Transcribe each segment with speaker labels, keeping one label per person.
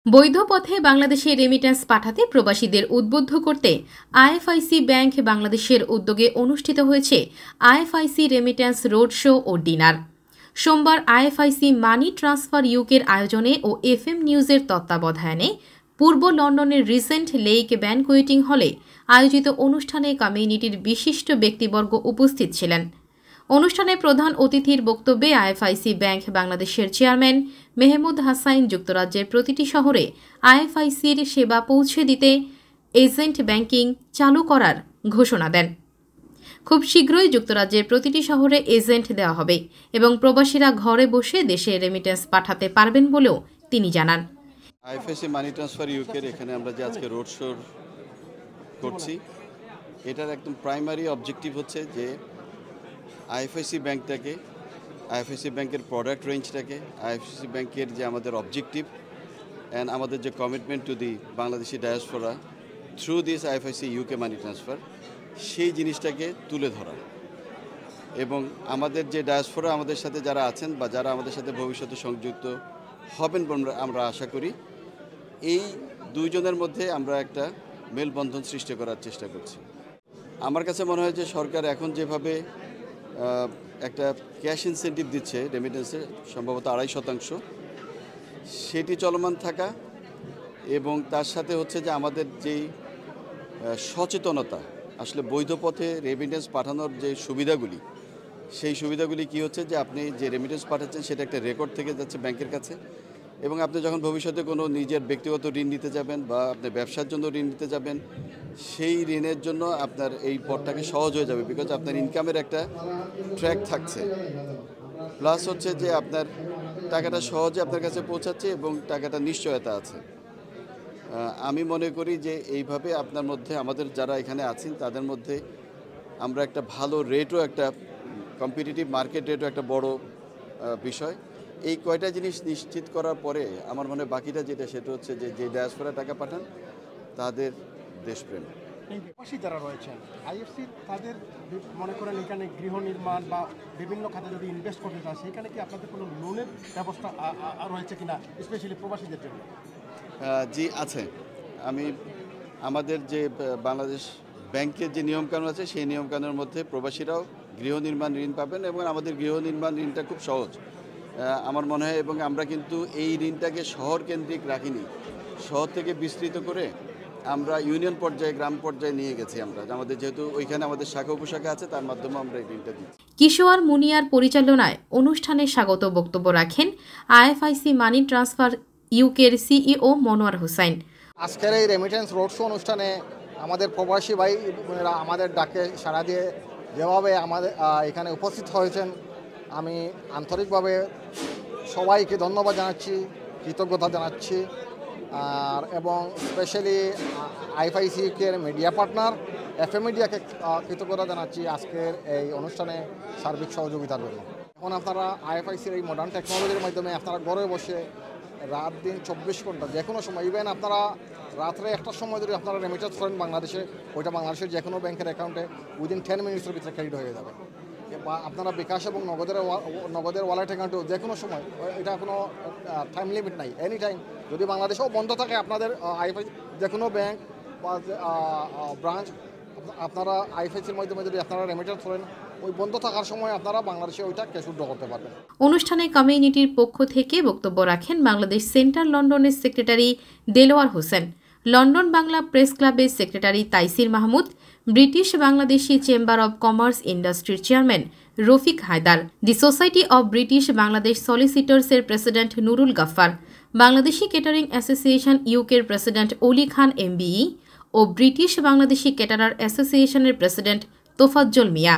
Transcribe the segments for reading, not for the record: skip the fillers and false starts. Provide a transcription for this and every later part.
Speaker 1: বৈধ পথে বাংলাদেশে রেমিট্যান্স পাঠাতে প্রবাসীদের উদ্বুদ্ধ করতে আইএফআইসি ব্যাংক বাংলাদেশের উদ্যোগে অনুষ্ঠিত হয়েছে আইএফআইসি রেমিট্যান্স রোড শো ও ডিনার। সোমবার আইএফআইসি মানি ট্রান্সফার ইউকের আয়োজনে ও এফএম নিউজের তত্ত্বাবধানে পূর্ব লন্ডনের রিজেন্ট লেক ব্যানকোয়েটিং হলে আয়োজিত অনুষ্ঠানে কমিউনিটির বিশিষ্ট ব্যক্তিবর্গ উপস্থিত ছিলেন। অনুষ্ঠানে প্রধান অতিথির বক্তব্যে আইএফআইসি ব্যাংক বাংলাদেশের চেয়ারম্যান মেহমুদ হাসাইন যুক্তরাজ্যের প্রতিটি শহরে আইএফআইসির সেবা পৌঁছে দিতে এজেন্ট ব্যাংকিং চালু করার ঘোষণা দেন। খুব শীঘ্রই যুক্তরাজ্যের প্রতিটি শহরে এজেন্ট দেওয়া হবে এবং প্রবাসীরা ঘরে বসে দেশে রেমিটেন্স পাঠাতে পারবেন বলেও তিনি জানান।
Speaker 2: আইএফআইসি মানি ট্রান্সফার ইউকের এখানে আমরা যে আজকে রোড শো করছি, এটার একদম প্রাইমারি অবজেক্টিভ হচ্ছে যে আইএফআইসি ব্যাংকটাকে, আইএফআইসি ব্যাংকের প্রোডাক্ট রেঞ্জটাকে, আইএফআইসি ব্যাংকের যে আমাদের অবজেক্টিভ অ্যান্ড আমাদের যে commitment to the Bangladeshi diaspora through this IFIC UK money transfer, সেই জিনিসটাকে তুলে ধরা এবং আমাদের যে ডায়াসপোরা আমাদের সাথে যারা আছেন বা যারা আমাদের সাথে ভবিষ্যতে সংযুক্ত হবেন আমরা আশা করি, এই দুইজনের মধ্যে আমরা একটা মেলবন্ধন সৃষ্টি করার চেষ্টা করছি। আমার কাছে মনে হয় যে সরকার এখন যেভাবে একটা ক্যাশ ইনসেন্টিভ দিচ্ছে রেমিটেন্সে, সম্ভবত 2.5%, সেটি চলমান থাকা এবং তার সাথে হচ্ছে যে আমাদের যেই সচেতনতা, আসলে বৈধ পথে রেমিটেন্স পাঠানোর যে সুবিধাগুলি, সেই সুবিধাগুলি কি হচ্ছে যে আপনি যে রেমিটেন্স পাঠাচ্ছেন সেটা একটা রেকর্ড থেকে যাচ্ছে ব্যাংকের কাছে এবং আপনি যখন ভবিষ্যতে কোনো নিজের ব্যক্তিগত ঋণ নিতে যাবেন বা আপনি ব্যবসার জন্য ঋণ নিতে যাবেন, সেই ঋণের জন্য আপনার এই পথটাকে সহজ হয়ে যাবে, বিকজ আপনার ইনকামের একটা ট্র্যাক থাকছে। প্লাস হচ্ছে যে আপনার টাকাটা সহজে আপনার কাছে পৌঁছাচ্ছে এবং টাকাটা নিশ্চয়তা আছে। আমি মনে করি যে এইভাবে আপনার মধ্যে, আমাদের যারা এখানে আছেন তাদের মধ্যে আমরা একটা ভালো রেটও, একটা কম্পিটিটিভ মার্কেট রেটও একটা বড় বিষয়। এই কয়টা জিনিস নিশ্চিত করার পরে আমার মনে হয় বাকিটা যেটা, সেটা হচ্ছে যে ডায়াসপোরা টাকা পাঠান তাদের দেশপ্রেম।
Speaker 3: প্রবাসী যারা রয়েছেন আইএফসি, তাদের মনে করেন এখানে গৃহ নির্মাণ বা বিভিন্ন খাতে যদি ইনভেস্ট করতে চান, সেখানে কি আপনাদের কোনো লোনের ব্যবস্থা রয়েছে কিনা, স্পেশালি প্রবাসীদের জন্য?
Speaker 2: জি আছে। আমাদের যে বাংলাদেশ ব্যাংকের যে নিয়মকানুন আছে, সেই নিয়মকানুনের মধ্যে প্রবাসীরাও গৃহ নির্মাণ ঋণ পাবেন এবং আমাদের গৃহ নির্মাণ ঋণটা খুব সহজ আমার মনে হয়, এবং আমরা কিন্তু এই ঋণটাকে শহর কেন্দ্রিক রাখিনি, শহর থেকে বিস্তৃত করে আমরা ইউনিয়ন পর্যায়ে, গ্রাম পর্যায়ে নিয়ে গেছি। আমরা আমাদের যেহেতু ওইখানে আমাদের শাখা উপশাখা আছে, তার মাধ্যমে আমরা এই ঋণটা দিচ্ছি।
Speaker 1: কিশোর মুনিয়ার পরিচালনায় অনুষ্ঠানে স্বাগত বক্তব্য রাখেন আইএফআইসি মানি ট্রান্সফার ইউকের সিইও মনোয়ার হোসাইন।
Speaker 4: আজকের এই রেমিটেন্স রোড শো অনুষ্ঠানে আমাদের প্রবাসী ভাই বোনেরা আমাদের ডাকে সাড়া দিয়ে যেভাবে আমাদের এখানে উপস্থিত হয়েছেন, আমি আন্তরিকভাবে সবাইকে ধন্যবাদ জানাচ্ছি, কৃতজ্ঞতা জানাচ্ছি। এবং স্পেশালি আইএফআইসির মিডিয়া পার্টনার এফএম মিডিয়াকে কৃতজ্ঞতা জানাচ্ছি আজকের এই অনুষ্ঠানে সার্বিক সহযোগিতার জন্য। এখন আপনারা আইএফআইসির এই মডার্ন টেকনোলজির মাধ্যমে আপনারা ঘরে বসে রাত দিন 24 ঘন্টা যে কোনো সময়, ইভেন আপনারা রাত্রে 1টার সময় যদি আপনারা রেমিটেন্স করেন বাংলাদেশে, ওইটা বাংলাদেশের যে কোনো ব্যাংকের অ্যাকাউন্টে উইদিন 10 মিনিটসের ভিতরে ক্রেডিট হয়ে যাবে। বা আপনারা বিকাশ এবং নগদের ওয়ালেট অ্যাকাউন্টেও যে কোনো সময়, এটা কোনো টাইম লিমিট নাই, এনি টাইম যদি বাংলাদেশেও বন্ধ থাকে আপনাদের আইএফআইসি যে কোনো ব্যাংক বা ব্রাঞ্চ, আপনারা আইএফআইসির মাধ্যমে যদি আপনারা রেমিটেন্স করেন, ওই বন্ধ থাকার সময় আপনারা বাংলাদেশে ওইটা ক্যাশ উইথড্র করতে পারবেন।
Speaker 1: অনুষ্ঠানে কমিউনিটির পক্ষ থেকে বক্তব্য রাখেন বাংলাদেশ সেন্ট্রাল লন্ডনের secretary Delwar Hossain, London Bangla press ক্লাবের secretary Taisir Mahmud, British Bangladeshi chamber of commerce ইন্ডাস্ট্রির chairman Rafiq Haider, the society of British Bangladesh সলিসিটরসের president Nurul Gaffar, Bangladeshi catering association ইউকের প্রেসিডেন্ট অলি খান এমবিই ও ব্রিটিশ বাংলাদেশি কেটারার অ্যাসোসিয়েশনের প্রেসিডেন্ট তোফাজ্জল মিয়া।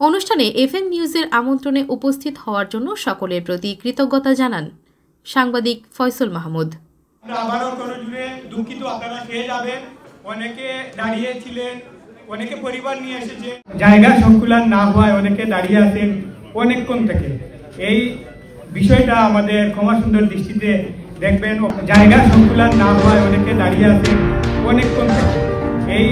Speaker 1: অনুষ্ঠানে এফএম নিউজের আমন্ত্রণে উপস্থিত হওয়ার জন্য সকলের প্রতি কৃতজ্ঞতা জানান সাংবাদিক ফয়সল মাহমুদ।
Speaker 5: দুঃখিত, আপনারা খেয়ে যাবেন, অনেকে দাঁড়িয়েছিলেন, অনেকে পরিবার নিয়ে এসেছে, জায়গা সংকুলান না হওয়ায় অনেকে দাঁড়িয়ে আছেন অনেকক্ষণ থেকে। এই বিষয়টা আমাদের ক্ষমা সুন্দর দৃষ্টিতে দেখবেন। জায়গা সংকুলান না হওয়ায় অনেকে দাঁড়িয়ে আছেন অনেকক্ষণ থেকে। এই